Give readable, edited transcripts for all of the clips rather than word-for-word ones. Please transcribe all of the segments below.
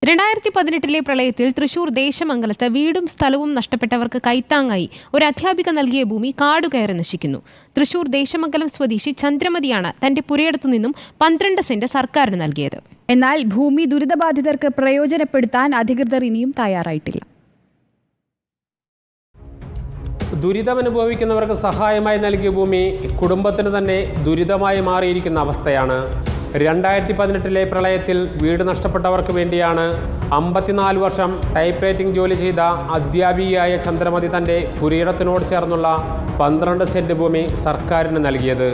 2018 പ്രളയത്തിൽ തൃശൂർ ദേശമംഗലത്ത് വീടും സ്ഥലവും നഷ്ടപ്പെട്ടവർക്ക് കൈത്താങ്ങായി ഒരു അധ്യാപിക നൽകിയ ഭൂമി കാടുകയറി നശിക്കുന്നു. തൃശൂർ ദേശമംഗലം സ്വദേശി ചന്ദ്രമതിയാണ് തന്റെ പുരയിടത്തു നിന്നും 12 സെന്റ് സർക്കാരിന് നൽകിയത്. എന്നാൽ ഭൂമി ദുരിതബാധിതർക്ക് പ്രയോജനപ്പെടുത്താൻ അധികൃതർ ഇനിയും തയ്യാറായിട്ടില്ല. ദുരിതമനുഭവിക്കുന്നവർക്ക് സഹായമായി നൽകിയ ഭൂമി കുടുംബത്തിന് തന്നെ ദുരിതമായി മാറിയിരിക്കുന്ന അവസ്ഥയാണ്. 2018 പ്രളയത്തിൽ വീട് നഷ്ടപ്പെട്ടവർക്ക് വേണ്ടിയാണ് 54 വർഷം ടൈപ്പ് റൈറ്റിംഗ് ജോലി ചെയ്ത അധ്യാപികയായ ചന്ദ്രമതി തൻ്റെ പുരയിടത്തിനോട് ചേർന്നുള്ള 12 സെന്റ് ഭൂമി സർക്കാരിന് നൽകിയത്.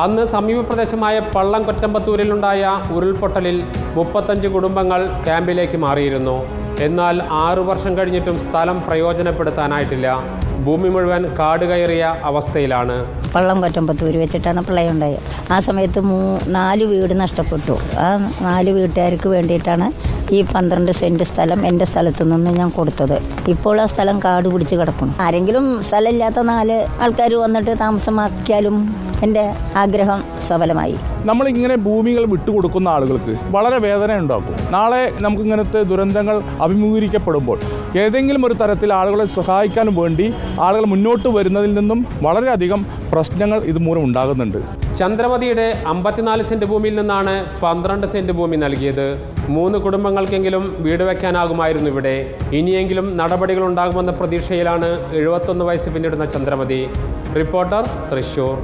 അന്ന് സമീപ പ്രദേശമായ പള്ളം കൊറ്റമ്പത്തൂരിലുണ്ടായ ഉരുൾപൊട്ടലിൽ 35 കുടുംബങ്ങൾ ക്യാമ്പിലേക്ക് മാറിയിരുന്നു. എന്നാൽ 6 വർഷം കഴിഞ്ഞിട്ടും സ്ഥലം പ്രയോജനപ്പെടുത്താനായിട്ടില്ല. ഭൂമി മുഴുവൻ കാട് കയറിയ അവസ്ഥയിലാണ്. പള്ളം കൊറ്റമ്പത്തൂർ വെച്ചിട്ടാണ് പ്രളയം ഉണ്ടായത്. ആ സമയത്ത് 4 വീട് നഷ്ടപ്പെട്ടു. ആ 4 വീട്ടുകാർക്ക് വേണ്ടിയിട്ടാണ് ഈ 12 സെന്റ് സ്ഥലം എൻ്റെ സ്ഥലത്തു നിന്ന് ഞാൻ കൊടുത്തത്. ഇപ്പോൾ ആ സ്ഥലം കാട് പിടിച്ച് കിടക്കുന്നു. ആരെങ്കിലും സ്ഥലമില്ലാത്ത 4 ആൾക്കാർ വന്നിട്ട് താമസമാക്കിയാലും എൻ്റെ ആഗ്രഹം സഫലമായി. നമ്മളിങ്ങനെ ഭൂമികൾ വിട്ടുകൊടുക്കുന്ന ആളുകൾക്ക് വളരെ വേദന ഉണ്ടാക്കും. നാളെ നമുക്കിങ്ങനത്തെ ദുരന്തങ്ങൾ അഭിമുഖീകരിക്കപ്പെടുമ്പോൾ ഏതെങ്കിലും ഒരു തരത്തിൽ ആളുകളെ സഹായിക്കാൻ വേണ്ടി ആളുകൾ മുന്നോട്ട് വരുന്നതിൽ നിന്നും വളരെയധികം പ്രശ്നങ്ങൾ ഇതുമൂലം ഉണ്ടാകുന്നുണ്ട്. ചന്ദ്രമതിയുടെ 54 സെന്റ് ഭൂമിയിൽ നിന്നാണ് 12 സെന്റ് ഭൂമി നൽകിയത്. 3 കുടുംബങ്ങൾക്കെങ്കിലും വീട് വയ്ക്കാനാകുമായിരുന്നു ഇവിടെ. ഇനിയെങ്കിലും നടപടികൾ ഉണ്ടാകുമെന്ന പ്രതീക്ഷയിലാണ് 71 വയസ്സ് പിന്നിടുന്ന ചന്ദ്രമതി. റിപ്പോർട്ടർ, തൃശൂർ.